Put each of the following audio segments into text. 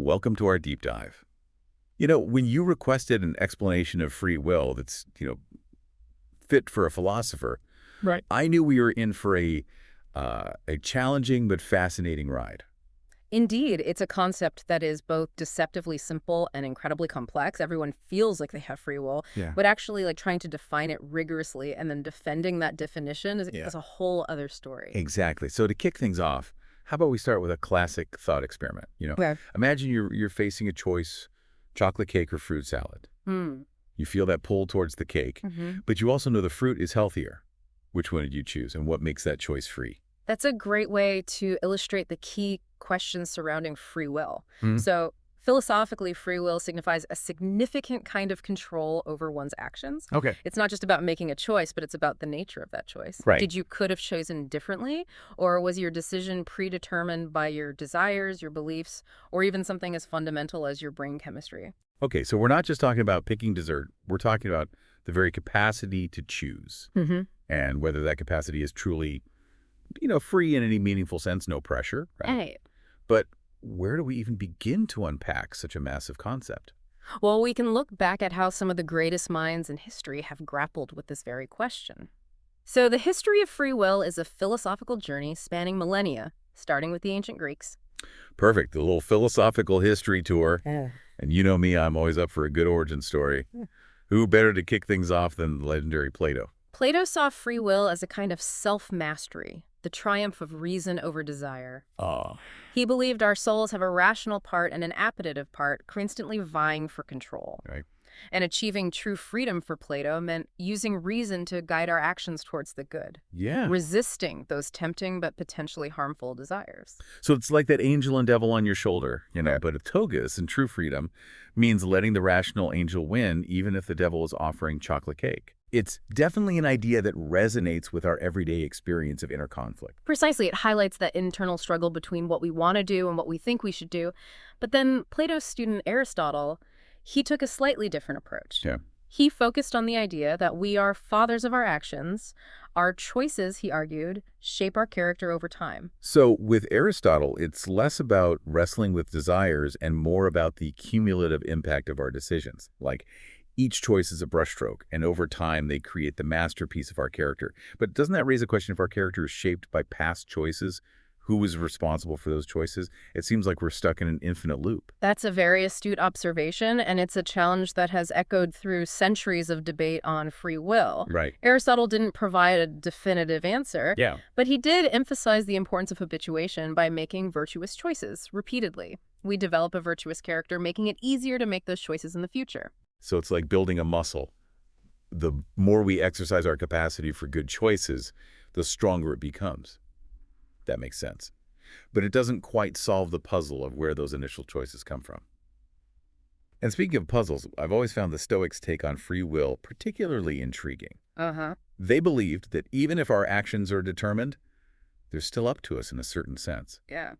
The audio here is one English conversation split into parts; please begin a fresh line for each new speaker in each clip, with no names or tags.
Welcome to our deep dive. When you requested an explanation of free will that's, fit for a philosopher,
Right.
I knew we were in for a challenging but fascinating ride.
Indeed, it's a concept that is both deceptively simple and incredibly complex. Everyone feels like they have free will,
Yeah.
but actually like trying to define it rigorously and then defending that definition is,
Yeah.
is a whole other story.
Exactly. So to kick things off, how about we start with a classic thought experiment?
Okay.
Imagine you're facing a choice, chocolate cake or fruit salad.
Hmm.
You feel that pull towards the cake, but you also know the fruit is healthier. Which one did you choose, and what makes that choice free?
That's a great way to illustrate the key questions surrounding free will.
Hmm.
So, philosophically, free will signifies a significant kind of control over one's actions.
Okay.
It's not just about making a choice, but it's about the nature of that choice.
Right.
Did you could have chosen differently, or was your decision predetermined by your desires, your beliefs, or even something as fundamental as your brain chemistry?
Okay, so we're not just talking about picking dessert. We're talking about the very capacity to choose.
Mm-hmm.
And whether that capacity is truly, free in any meaningful sense, no pressure, right?
Right.
But where do we even begin to unpack such a massive concept?
Well, we can look back at how some of the greatest minds in history have grappled with this very question. So, the history of free will is a philosophical journey spanning millennia, starting with the ancient Greeks.
Perfect, the little philosophical history tour.
Yeah.
And you know me, I'm always up for a good origin story. Who better to kick things off than the legendary Plato?
Plato saw free will as a kind of self-mastery, the triumph of reason over desire.
Oh.
He believed our souls have a rational part and an appetitive part, constantly vying for control.
Right.
And achieving true freedom for Plato meant using reason to guide our actions towards the good,
Yeah.
resisting those tempting but potentially harmful desires.
So it's like that angel and devil on your shoulder, but a togus in true freedom means letting the rational angel win even if the devil is offering chocolate cake. It's definitely an idea that resonates with our everyday experience of inner conflict.
Precisely, it highlights that internal struggle between what we want to do and what we think we should do. But then Plato's student Aristotle, he took a slightly different approach.
Yeah.
He focused on the idea that we are fathers of our actions. Our choices, he argued, shape our character over time.
So with Aristotle, it's less about wrestling with desires and more about the cumulative impact of our decisions. Like each choice is a brushstroke, and over time they create the masterpiece of our character. But doesn't that raise a question if our character is shaped by past choices? Who was responsible for those choices? It seems like we're stuck in an infinite loop.
That's a very astute observation, and it's a challenge that has echoed through centuries of debate on free will.
Right.
Aristotle didn't provide a definitive answer,
Yeah.
but he did emphasize the importance of habituation by making virtuous choices repeatedly. We develop a virtuous character, making it easier to make those choices in the future.
So it's like building a muscle. The more we exercise our capacity for good choices, the stronger it becomes. That makes sense. But it doesn't quite solve the puzzle of where those initial choices come from. And speaking of puzzles, I've always found the Stoics' take on free will particularly intriguing.
Uh-huh.
They believed that even if our actions are determined, they're still up to us in a certain sense.
Yeah.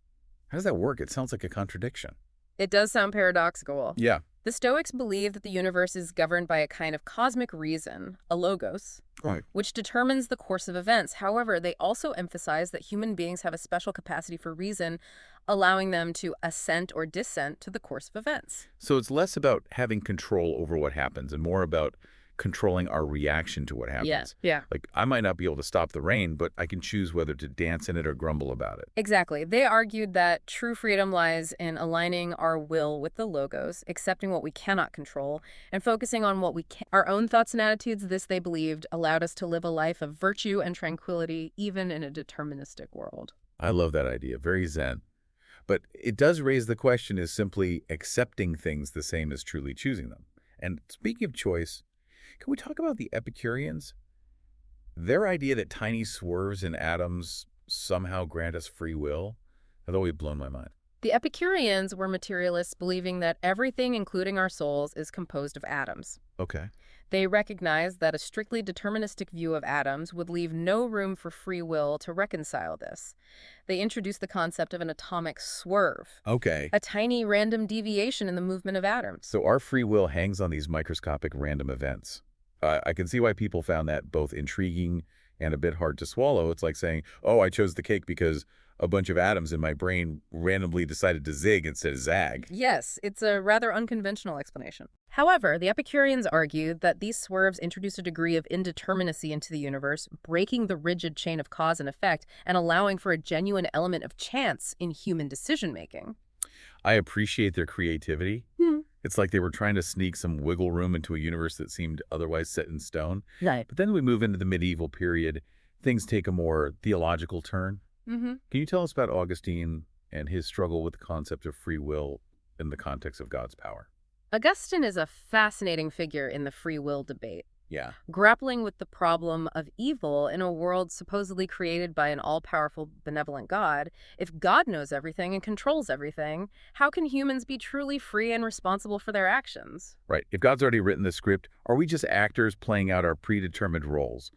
How does that work? It sounds like a contradiction.
It does sound paradoxical.
Yeah.
The Stoics believe that the universe is governed by a kind of cosmic reason, a logos,
Right.
which determines the course of events. However, they also emphasize that human beings have a special capacity for reason, allowing them to assent or dissent to the course of events.
So it's less about having control over what happens and more about controlling our reaction to what happens.
Yeah.
Like, I might not be able to stop the rain, but I can choose whether to dance in it or grumble about it.
Exactly. They argued that true freedom lies in aligning our will with the logos, accepting what we cannot control, and focusing on what we can. Our own thoughts and attitudes, this they believed, allowed us to live a life of virtue and tranquility, even in a deterministic world.
I love that idea. Very zen. But it does raise the question, is simply accepting things the same as truly choosing them? And speaking of choice, can we talk about the Epicureans? Their idea that tiny swerves in atoms somehow grant us free will has always blown my mind.
The Epicureans were materialists, believing that everything, including our souls, is composed of atoms.
Okay.
They recognized that a strictly deterministic view of atoms would leave no room for free will to reconcile this. They introduced the concept of an atomic swerve,
Okay.
a tiny random deviation in the movement of atoms.
So our free will hangs on these microscopic random events. I can see why people found that both intriguing and a bit hard to swallow. It's like saying, oh, I chose the cake because a bunch of atoms in my brain randomly decided to zig instead of zag.
Yes, it's a rather unconventional explanation. However, the Epicureans argued that these swerves introduce a degree of indeterminacy into the universe, breaking the rigid chain of cause and effect and allowing for a genuine element of chance in human decision-making.
I appreciate their creativity. It's like they were trying to sneak some wiggle room into a universe that seemed otherwise set in stone.
Right.
But then we move into the medieval period, things take a more theological turn.
Mm-hmm.
Can you tell us about Augustine and his struggle with the concept of free will in the context of God's power?
Augustine is a fascinating figure in the free will debate.
Yeah.
Grappling with the problem of evil in a world supposedly created by an all-powerful, benevolent God, if God knows everything and controls everything, how can humans be truly free and responsible for their actions?
Right. If God's already written the script, are we just actors playing out our predetermined roles?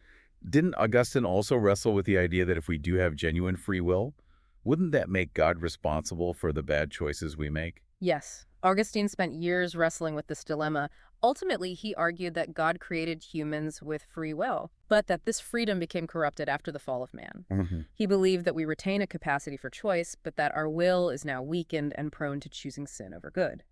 Didn't Augustine also wrestle with the idea that if we do have genuine free will, wouldn't that make God responsible for the bad choices we make?
Yes, Augustine spent years wrestling with this dilemma. Ultimately, he argued that God created humans with free will, but that this freedom became corrupted after the fall of man. He believed that we retain a capacity for choice, but that our will is now weakened and prone to choosing sin over good.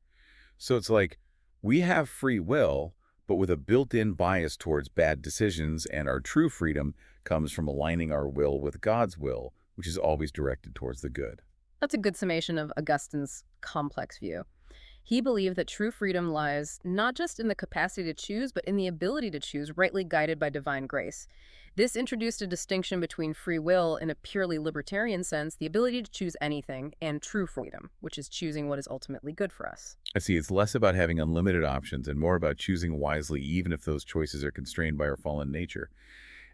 So it's like we have free will, but with a built-in bias towards bad decisions, and our true freedom comes from aligning our will with God's will, which is always directed towards the good.
That's a good summation of Augustine's complex view. He believed that true freedom lies not just in the capacity to choose, but in the ability to choose, rightly guided by divine grace. This introduced a distinction between free will in a purely libertarian sense, the ability to choose anything, and true freedom, which is choosing what is ultimately good for us.
I see it's less about having unlimited options and more about choosing wisely, even if those choices are constrained by our fallen nature.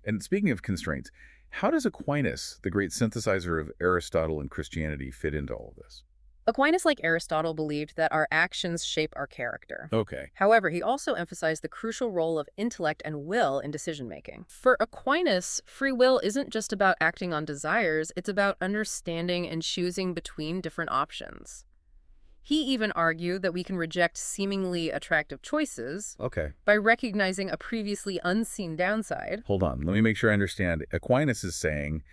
And speaking of constraints, how does Aquinas, the great synthesizer of Aristotle and Christianity, fit into all of this?
Aquinas, like Aristotle, believed that our actions shape our character.
Okay.
However, he also emphasized the crucial role of intellect and will in decision-making. For Aquinas, free will isn't just about acting on desires, it's about understanding and choosing between different options. He even argued that we can reject seemingly attractive choices
Okay.
by recognizing a previously unseen downside.
Hold on. Let me make sure I understand. Aquinas is saying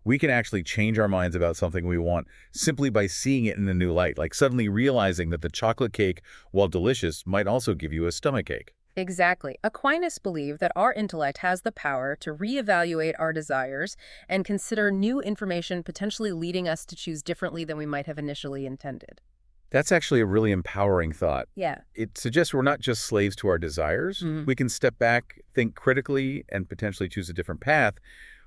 we can actually change our minds about something we want simply by seeing it in a new light, like suddenly realizing that the chocolate cake, while delicious, might also give you a stomachache.
Exactly. Aquinas believed that our intellect has the power to reevaluate our desires and consider new information, potentially leading us to choose differently than we might have initially intended.
That's actually a really empowering thought.
Yeah.
It suggests we're not just slaves to our desires. We can step back, think critically, and potentially choose a different path.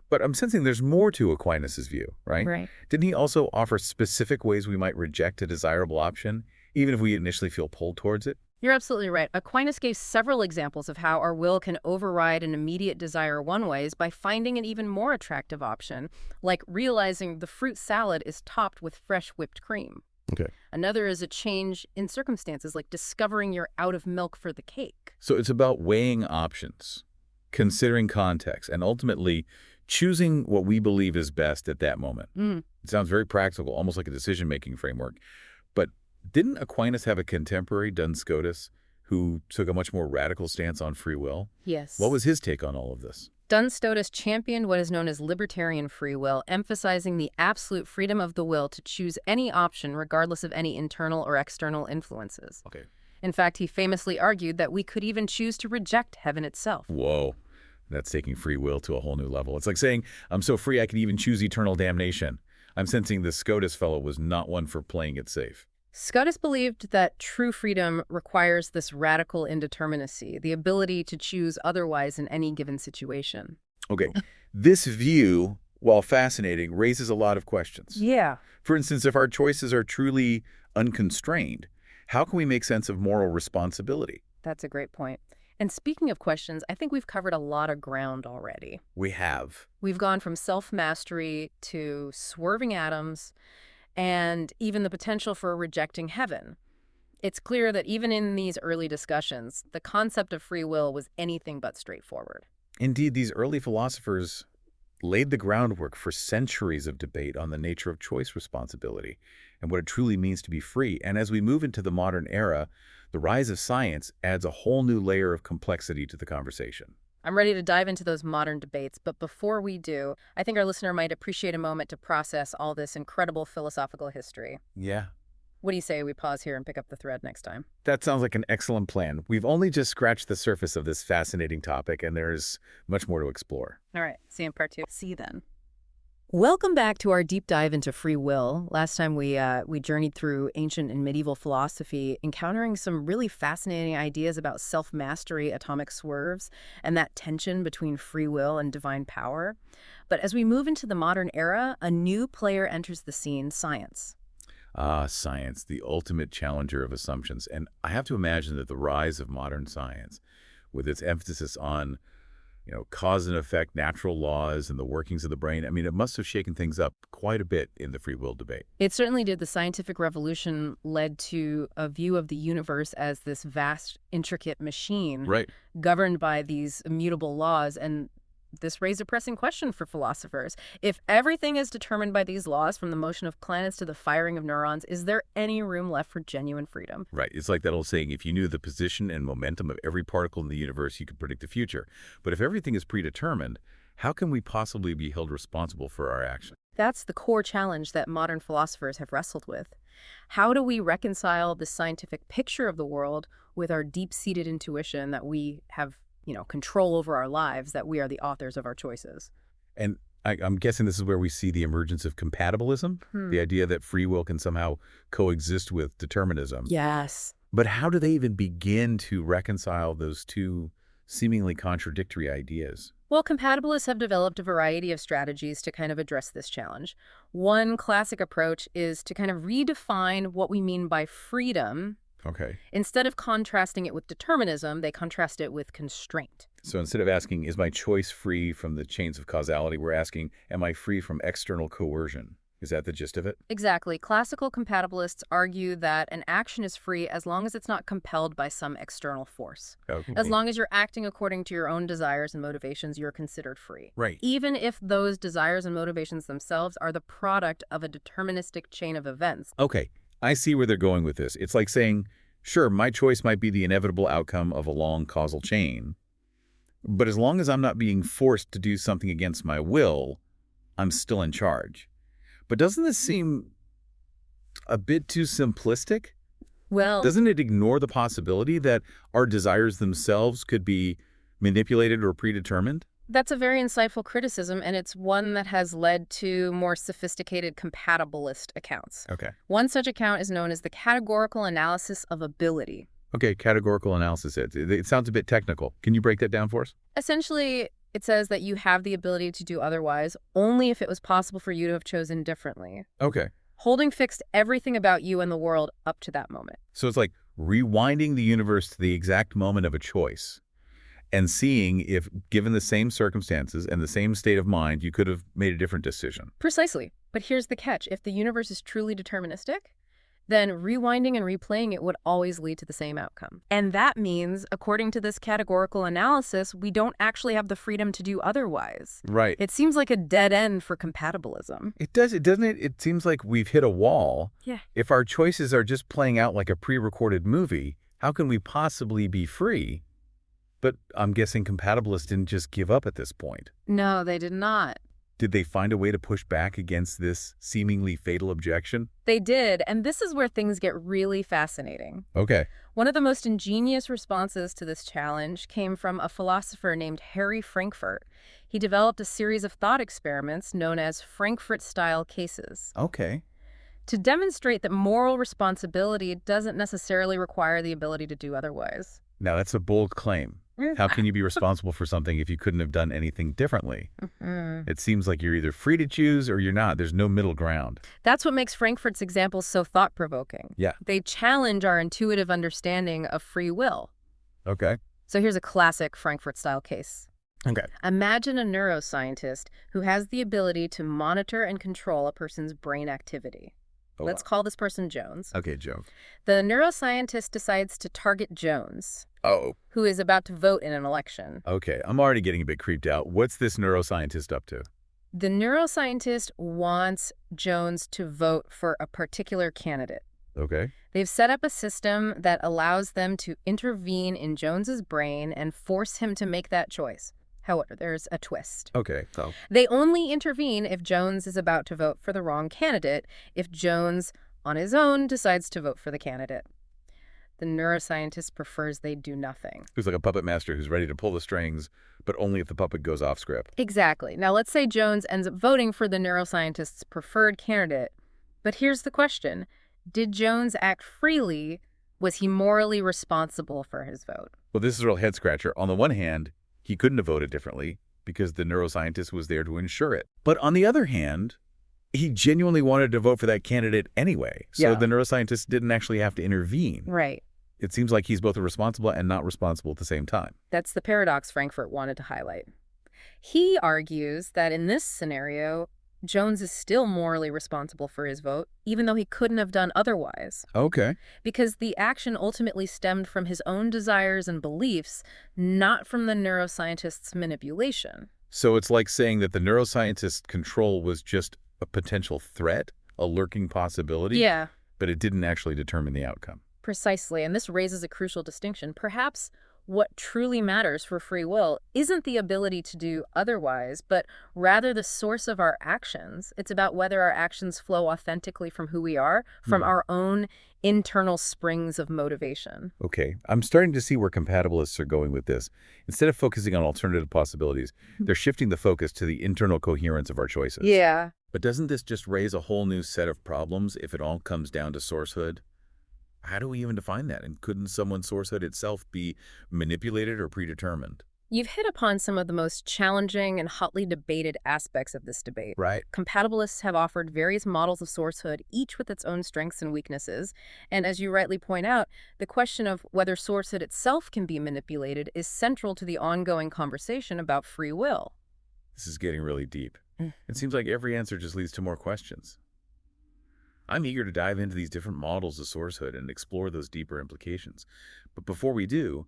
But I'm sensing there's more to Aquinas' view, right?
Right.
Didn't he also offer specific ways we might reject a desirable option, even if we initially feel pulled towards it?
You're absolutely right. Aquinas gave several examples of how our will can override an immediate desire one ways by finding an even more attractive option, like realizing the fruit salad is topped with fresh whipped cream.
Okay.
Another is a change in circumstances, like discovering you're out of milk for the cake.
So it's about weighing options, considering context, and ultimately choosing what we believe is best at that moment. It sounds very practical, almost like a decision-making framework. But didn't Aquinas have a contemporary, Duns Scotus, who took a much more radical stance on free will?
Yes.
What was his take on all of this?
Duns Scotus championed what is known as libertarian free will, emphasizing the absolute freedom of the will to choose any option regardless of any internal or external influences.
Okay.
In fact, he famously argued that we could even choose to reject heaven itself.
Whoa. That's taking free will to a whole new level. It's like saying, I'm so free I could even choose eternal damnation. I'm sensing this Scotus fellow was not one for playing it safe.
Scotus believed that true freedom requires this radical indeterminacy, the ability to choose otherwise in any given situation.
Okay. This view, while fascinating, raises a lot of questions.
Yeah.
For instance, if our choices are truly unconstrained, how can we make sense of moral responsibility?
That's a great point. And speaking of questions, I think we've covered a lot of ground already.
We have.
We've gone from self-mastery to swerving atoms and even the potential for rejecting heaven. It's clear that even in these early discussions, the concept of free will was anything but straightforward.
Indeed, these early philosophers laid the groundwork for centuries of debate on the nature of choice responsibility and what it truly means to be free. And as we move into the modern era, the rise of science adds a whole new layer of complexity to the conversation.
I'm ready to dive into those modern debates, but before we do, I think our listener might appreciate a moment to process all this incredible philosophical history.
Yeah.
What do you say we pause here and pick up the thread next time?
That sounds like an excellent plan. We've only just scratched the surface of this fascinating topic, and there's much more to explore.
All right, see you in part 2.
See you then.
Welcome back to our deep dive into free will. Last time we journeyed through ancient and medieval philosophy, encountering some really fascinating ideas about self-mastery, atomic swerves, and that tension between free will and divine power. But as we move into the modern era, a new player enters the scene, science.
Science, the ultimate challenger of assumptions. And I have to imagine that the rise of modern science, with its emphasis on cause and effect, natural laws, and the workings of the brain. I mean, it must have shaken things up quite a bit in the free will debate.
It certainly did. The scientific revolution led to a view of the universe as this vast, intricate machine
Right.
governed by these immutable laws. And this raised a pressing question for philosophers. If everything is determined by these laws, from the motion of planets to the firing of neurons, is there any room left for genuine freedom?
Right. It's like that old saying, if you knew the position and momentum of every particle in the universe, you could predict the future. But if everything is predetermined, how can we possibly be held responsible for our actions?
That's the core challenge that modern philosophers have wrestled with. How do we reconcile the scientific picture of the world with our deep-seated intuition that we have control over our lives, that we are the authors of our choices?
And I'm guessing this is where we see the emergence of compatibilism, the idea that free will can somehow coexist with determinism.
Yes.
But how do they even begin to reconcile those two seemingly contradictory ideas?
Well, compatibilists have developed a variety of strategies to kind of address this challenge. One classic approach is to kind of redefine what we mean by freedom.
Okay.
Instead of contrasting it with determinism, they contrast it with constraint.
So instead of asking, is my choice free from the chains of causality, we're asking, am I free from external coercion? Is that the gist of it?
Exactly. Classical compatibilists argue that an action is free as long as it's not compelled by some external force.
Okay.
As long as you're acting according to your own desires and motivations, you're considered free.
Right.
Even if those desires and motivations themselves are the product of a deterministic chain of events.
Okay. I see where they're going with this. It's like saying, sure, my choice might be the inevitable outcome of a long causal chain, but as long as I'm not being forced to do something against my will, I'm still in charge. But doesn't this seem a bit too simplistic?
Well,
Doesn't it ignore the possibility that our desires themselves could be manipulated or predetermined?
that's a very insightful criticism, and it's one that has led to more sophisticated compatibilist accounts.
Okay.
One such account is known as the categorical analysis of ability.
Okay, categorical analysis. It sounds a bit technical. Can you break that down for us?
Essentially, it says that you have the ability to do otherwise only if it was possible for you to have chosen differently,
Okay.
holding fixed everything about you and the world up to that moment.
So it's like rewinding the universe to the exact moment of a choice and seeing if, given the same circumstances and the same state of mind, you could have made a different decision.
Precisely. But here's the catch. If the universe is truly deterministic, then rewinding and replaying it would always lead to the same outcome. And that means, according to this categorical analysis, we don't actually have the freedom to do otherwise.
Right.
It seems like a dead end for compatibilism.
It does, doesn't it? It seems like we've hit a wall.
Yeah.
If our choices are just playing out like a pre-recorded movie, how can we possibly be free? But I'm guessing compatibilists didn't just give up at this point.
No, they did not.
Did they find a way to push back against this seemingly fatal objection?
They did, and this is where things get really fascinating.
Okay.
One of the most ingenious responses to this challenge came from a philosopher named Harry Frankfurt. He developed a series of thought experiments known as Frankfurt-style cases
Okay.
to demonstrate that moral responsibility doesn't necessarily require the ability to do otherwise.
Now, that's a bold claim. How can you be responsible for something if you couldn't have done anything differently? It seems like you're either free to choose or you're not. There's no middle ground.
That's what makes Frankfurt's examples so thought-provoking.
Yeah.
They challenge our intuitive understanding of free will.
Okay.
So here's a classic Frankfurt-style case.
Okay.
Imagine a neuroscientist who has the ability to monitor and control a person's brain activity. Let's call this person Jones.
Okay, Joe.
The neuroscientist decides to target Jones,
Oh,
who is about to vote in an election.
okay. I'm already getting a bit creeped out. What's this neuroscientist up to?
The neuroscientist wants Jones to vote for a particular candidate.
Okay.
They've set up a system that allows them to intervene in Jones's brain and force him to make that choice. However, there's a twist.
Okay. So,
They only intervene if Jones is about to vote for the wrong candidate, if Jones, on his own, decides to vote for the candidate. The neuroscientist prefers they do nothing.
who's like a puppet master who's ready to pull the strings, but only if the puppet goes off script.
Exactly. Now, let's say Jones ends up voting for the neuroscientist's preferred candidate. But here's the question. Did Jones act freely? Was he morally responsible for his vote?
Well, this is a real head scratcher. On the one hand, he couldn't have voted differently because the neuroscientist was there to ensure it. But on the other hand, he genuinely wanted to vote for that candidate anyway. So
Yeah.
the neuroscientist didn't actually have to intervene.
Right.
It seems like he's both responsible and not responsible at the same time.
That's the paradox Frankfurt wanted to highlight. He argues that in this scenario, Jones is still morally responsible for his vote, even though he couldn't have done otherwise,
Okay.
because the action ultimately stemmed from his own desires and beliefs, not from the neuroscientist's manipulation.
So it's like saying that the neuroscientist's control was just a potential threat, a lurking possibility,
Yeah,
but it didn't actually determine the outcome.
precisely. And this raises a crucial distinction. Perhaps what truly matters for free will isn't the ability to do otherwise, but rather the source of our actions. It's about whether our actions flow authentically from who we are, from our own internal springs of motivation.
Okay, I'm starting to see where compatibilists are going with this. Instead of focusing on alternative possibilities, they're shifting the focus to the internal coherence of our choices.
Yeah.
But doesn't this just raise a whole new set of problems if it all comes down to sourcehood? How do we even define that? And couldn't someone's sourcehood itself be manipulated or predetermined?
You've hit upon some of the most challenging and hotly debated aspects of this debate.
Right.
Compatibilists have offered various models of sourcehood, each with its own strengths and weaknesses. And as you rightly point out, the question of whether sourcehood itself can be manipulated is central to the ongoing conversation about free will.
This is getting really deep.
Mm.
It seems like every answer just leads to more questions. I'm eager to dive into these different models of sourcehood and explore those deeper implications. But before we do,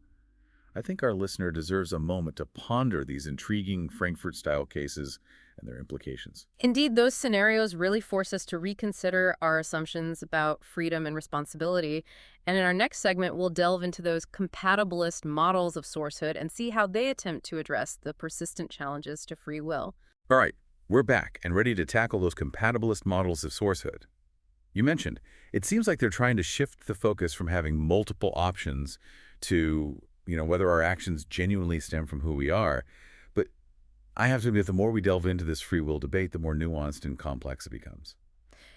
I think our listener deserves a moment to ponder these intriguing Frankfurt-style cases and their implications.
Indeed, those scenarios really force us to reconsider our assumptions about freedom and responsibility. And in our next segment, we'll delve into those compatibilist models of sourcehood and see how they attempt to address the persistent challenges to free will.
All right, we're back and ready to tackle those compatibilist models of sourcehood. You mentioned, it seems like they're trying to shift the focus from having multiple options to, whether our actions genuinely stem from who we are. But I have to admit, the more we delve into this free will debate, the more nuanced and complex it becomes.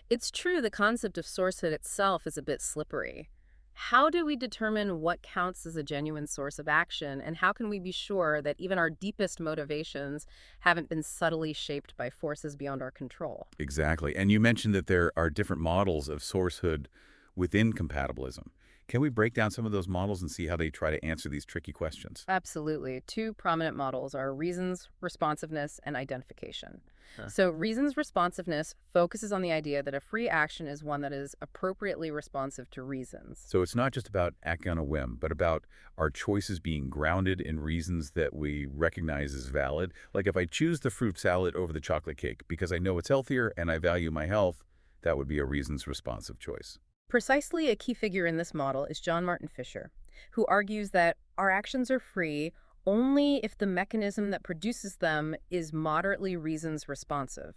It's true the concept of sourcehood itself is a bit slippery. How do we determine what counts as a genuine source of action, and how can we be sure that even our deepest motivations haven't been subtly shaped by forces beyond our control?
Exactly. And you mentioned that there are different models of sourcehood within compatibilism. Can we break down some of those models and see how they try to answer these tricky questions?
Absolutely. Two prominent models are reasons, responsiveness, and identification.
Huh.
So reasons responsiveness focuses on the idea that a free action is one that is appropriately responsive to reasons.
So it's not just about acting on a whim, but about our choices being grounded in reasons that we recognize as valid. Like if I choose the fruit salad over the chocolate cake because I know it's healthier and I value my health, that would be a reasons responsive choice.
Precisely a key figure in this model is John Martin Fisher, who argues that our actions are free only if the mechanism that produces them is moderately reasons responsive.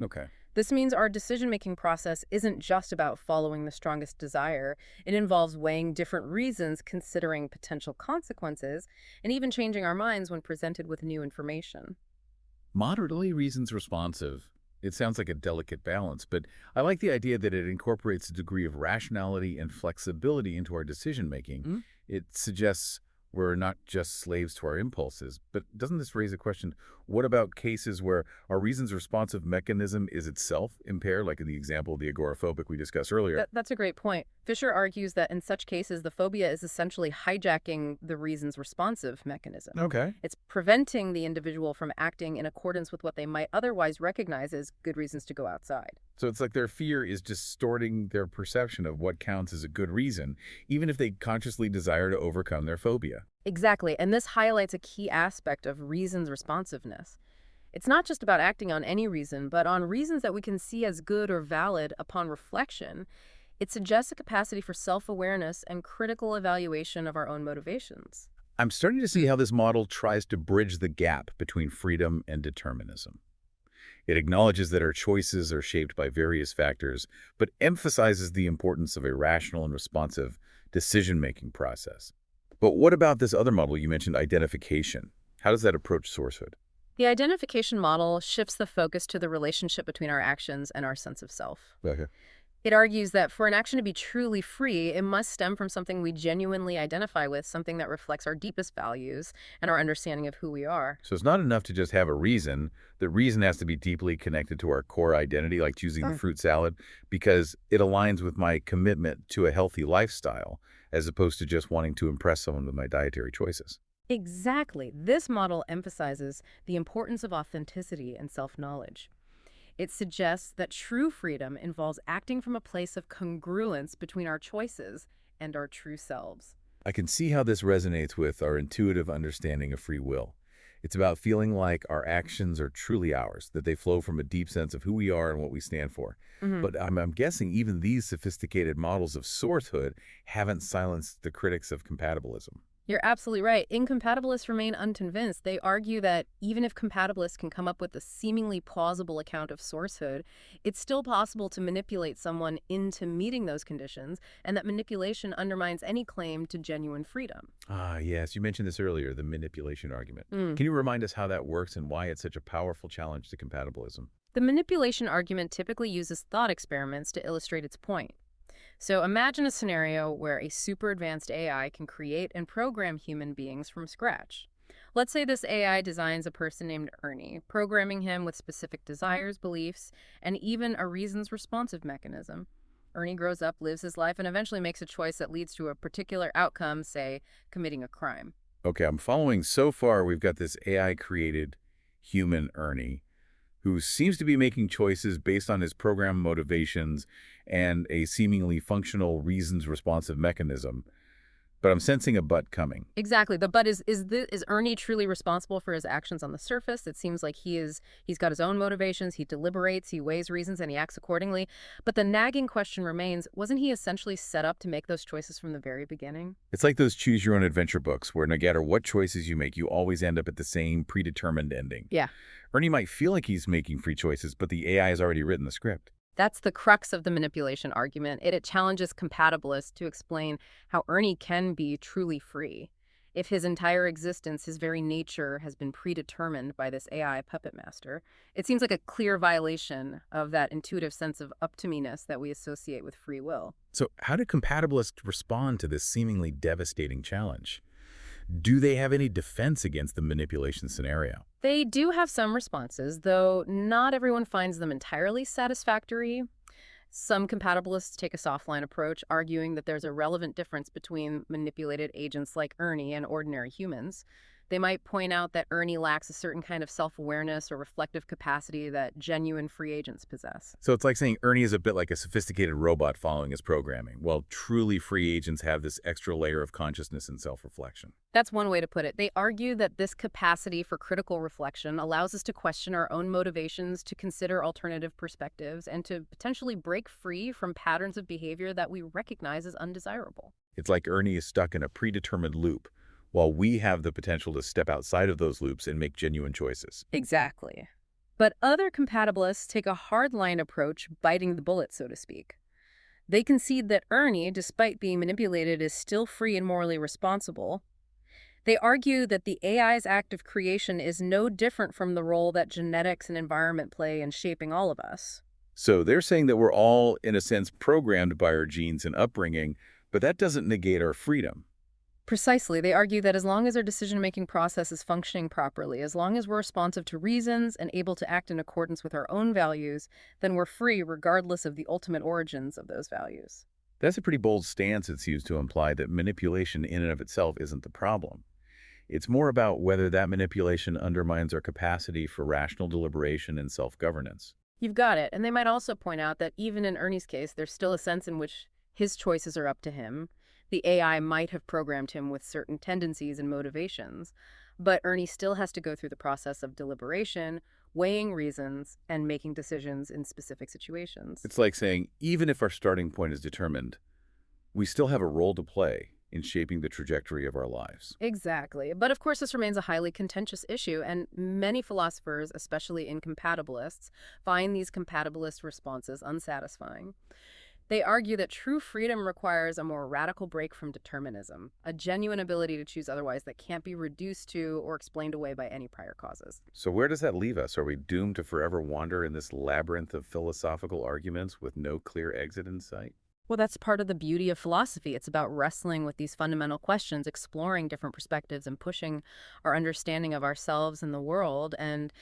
Okay.
This means our decision-making process isn't just about following the strongest desire. It involves weighing different reasons, considering potential consequences, and even changing our minds when presented with new information.
Moderately reasons responsive. It sounds like a delicate balance, but I like the idea that it incorporates a degree of rationality and flexibility into our decision-making.
Mm.
It suggests we're not just slaves to our impulses. But doesn't this raise a question, what about cases where our reasons responsive mechanism is itself impaired, like in the example of the agoraphobic we discussed earlier?
That's a great point. Fisher argues that in such cases, the phobia is essentially hijacking the reasons responsive mechanism.
Okay.
It's preventing the individual from acting in accordance with what they might otherwise recognize as good reasons to go outside.
So it's like their fear is distorting their perception of what counts as a good reason, even if they consciously desire to overcome their phobia.
Exactly, and this highlights a key aspect of reasons responsiveness. It's not just about acting on any reason, but on reasons that we can see as good or valid upon reflection. It suggests a capacity for self-awareness and critical evaluation of our own motivations.
I'm starting to see how this model tries to bridge the gap between freedom and determinism. It acknowledges that our choices are shaped by various factors, but emphasizes the importance of a rational and responsive decision-making process. But what about this other model you mentioned, identification? How does that approach sourcehood?
The identification model shifts the focus to the relationship between our actions and our sense of self.
Okay.
It argues that for an action to be truly free, it must stem from something we genuinely identify with, something that reflects our deepest values and our understanding of who we are.
So it's not enough to just have a reason. The reason has to be deeply connected to our core identity, like choosing the fruit salad, because it aligns with my commitment to a healthy lifestyle, as opposed to just wanting to impress someone with my dietary choices.
Exactly. This model emphasizes the importance of authenticity and self-knowledge. It suggests that true freedom involves acting from a place of congruence between our choices and our true selves.
I can see how this resonates with our intuitive understanding of free will. It's about feeling like our actions are truly ours, that they flow from a deep sense of who we are and what we stand for.
Mhm.
But I'm guessing even these sophisticated models of sourcehood haven't silenced the critics of compatibilism.
You're absolutely right. Incompatibilists remain unconvinced. They argue that even if compatibilists can come up with a seemingly plausible account of sourcehood, it's still possible to manipulate someone into meeting those conditions, and that manipulation undermines any claim to genuine freedom.
Ah, yes, you mentioned this earlier, the manipulation argument.
Mm.
Can you remind us how that works and why it's such a powerful challenge to compatibilism?
The manipulation argument typically uses thought experiments to illustrate its point. So imagine a scenario where a super advanced AI can create and program human beings from scratch. Let's say this AI designs a person named Ernie, programming him with specific desires, beliefs, and even a reasons responsive mechanism. Ernie grows up, lives his life, and eventually makes a choice that leads to a particular outcome, say, committing a crime.
Okay, I'm following. So far, we've got this AI-created human Ernie, who seems to be making choices based on his program motivations and a seemingly functional reasons responsive mechanism. But I'm sensing a but coming.
Exactly. But is Ernie truly responsible for his actions on the surface? It seems like he's got his own motivations, he deliberates, he weighs reasons, and he acts accordingly. But the nagging question remains, wasn't he essentially set up to make those choices from the very beginning?
It's like those choose your own adventure books where no matter what choices you make, you always end up at the same predetermined ending.
Yeah.
Ernie might feel like he's making free choices, but the AI has already written the script.
That's the crux of the manipulation argument. It challenges compatibilists to explain how Ernie can be truly free if his entire existence, his very nature, has been predetermined by this AI puppet master. It seems like a clear violation of that intuitive sense of up-to-me-ness that we associate with free will.
So how do compatibilists respond to this seemingly devastating challenge? Do they have any defense against the manipulation scenario?
They do have some responses, though not everyone finds them entirely satisfactory. Some compatibilists take a soft-line approach, arguing that there's a relevant difference between manipulated agents like Ernie and ordinary humans. They might point out that Ernie lacks a certain kind of self-awareness or reflective capacity that genuine free agents possess.
So it's like saying Ernie is a bit like a sophisticated robot following his programming, while truly free agents have this extra layer of consciousness and self-reflection.
That's one way to put it. They argue that this capacity for critical reflection allows us to question our own motivations, to consider alternative perspectives, and to potentially break free from patterns of behavior that we recognize as undesirable.
It's like Ernie is stuck in a predetermined loop, while we have the potential to step outside of those loops and make genuine choices.
Exactly. But other compatibilists take a hardline approach, biting the bullet, so to speak. They concede that Ernie, despite being manipulated, is still free and morally responsible. They argue that the AI's act of creation is no different from the role that genetics and environment play in shaping all of us.
So they're saying that we're all, in a sense, programmed by our genes and upbringing, but that doesn't negate our freedom.
Precisely. They argue that as long as our decision-making process is functioning properly, as long as we're responsive to reasons and able to act in accordance with our own values, then we're free regardless of the ultimate origins of those values.
That's a pretty bold stance. It seems to imply that manipulation in and of itself isn't the problem. It's more about whether that manipulation undermines our capacity for rational deliberation and self-governance.
You've got it. And they might also point out that even in Ernie's case, there's still a sense in which his choices are up to him. The AI might have programmed him with certain tendencies and motivations, But Ernie still has to go through the process of deliberation, weighing reasons, and making decisions in specific situations.
It's like saying, even if our starting point is determined, we still have a role to play in shaping the trajectory of our lives.
Exactly. But of course, this remains a highly contentious issue, and many philosophers, especially incompatibilists, find these compatibilist responses unsatisfying. They argue that true freedom requires a more radical break from determinism, a genuine ability to choose otherwise that can't be reduced to or explained away by any prior causes.
So where does that leave us? Are we doomed to forever wander in this labyrinth of philosophical arguments with no clear exit in sight?
Well, that's part of the beauty of philosophy. It's about wrestling with these fundamental questions, exploring different perspectives, and pushing our understanding of ourselves and the world. And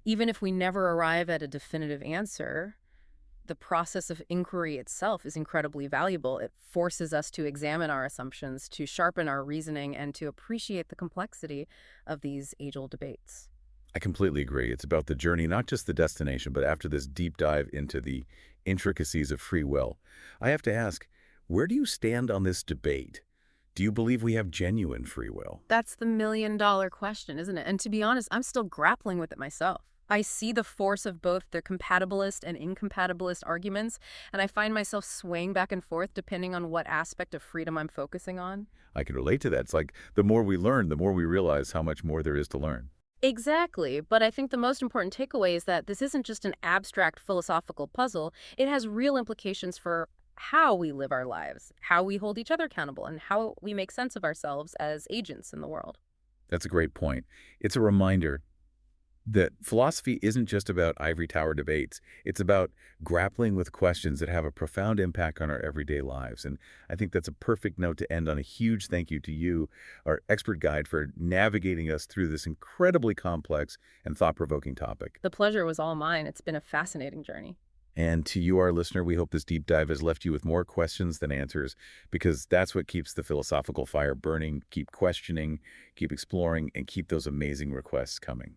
even if we never arrive at a definitive answer, the process of inquiry itself is incredibly valuable. It forces us to examine our assumptions, to sharpen our reasoning, and to appreciate the complexity of these age-old debates.
I completely agree. It's about the journey, not just the destination, but after this deep dive into the intricacies of free will, I have to ask, where do you stand on this debate? Do you believe we have genuine free will?
That's the million-dollar question, isn't it? And to be honest, I'm still grappling with it myself. I see the force of both the compatibilist and incompatibilist arguments, and I find myself swaying back and forth depending on what aspect of freedom I'm focusing on.
I can relate to that. It's like the more we learn, the more we realize how much more there is to learn.
Exactly, but I think the most important takeaway is that this isn't just an abstract philosophical puzzle. It has real implications for how we live our lives, how we hold each other accountable, and how we make sense of ourselves as agents in the world.
That's a great point. It's a reminder that philosophy isn't just about ivory tower debates. It's about grappling with questions that have a profound impact on our everyday lives. And I think that's a perfect note to end on. A huge thank you to you, our expert guide, for navigating us through this incredibly complex and thought-provoking topic.
The pleasure was all mine. It's been a fascinating journey.
And to you, our listener, we hope this deep dive has left you with more questions than answers, because that's what keeps the philosophical fire burning. Keep questioning, keep exploring, and keep those amazing requests coming.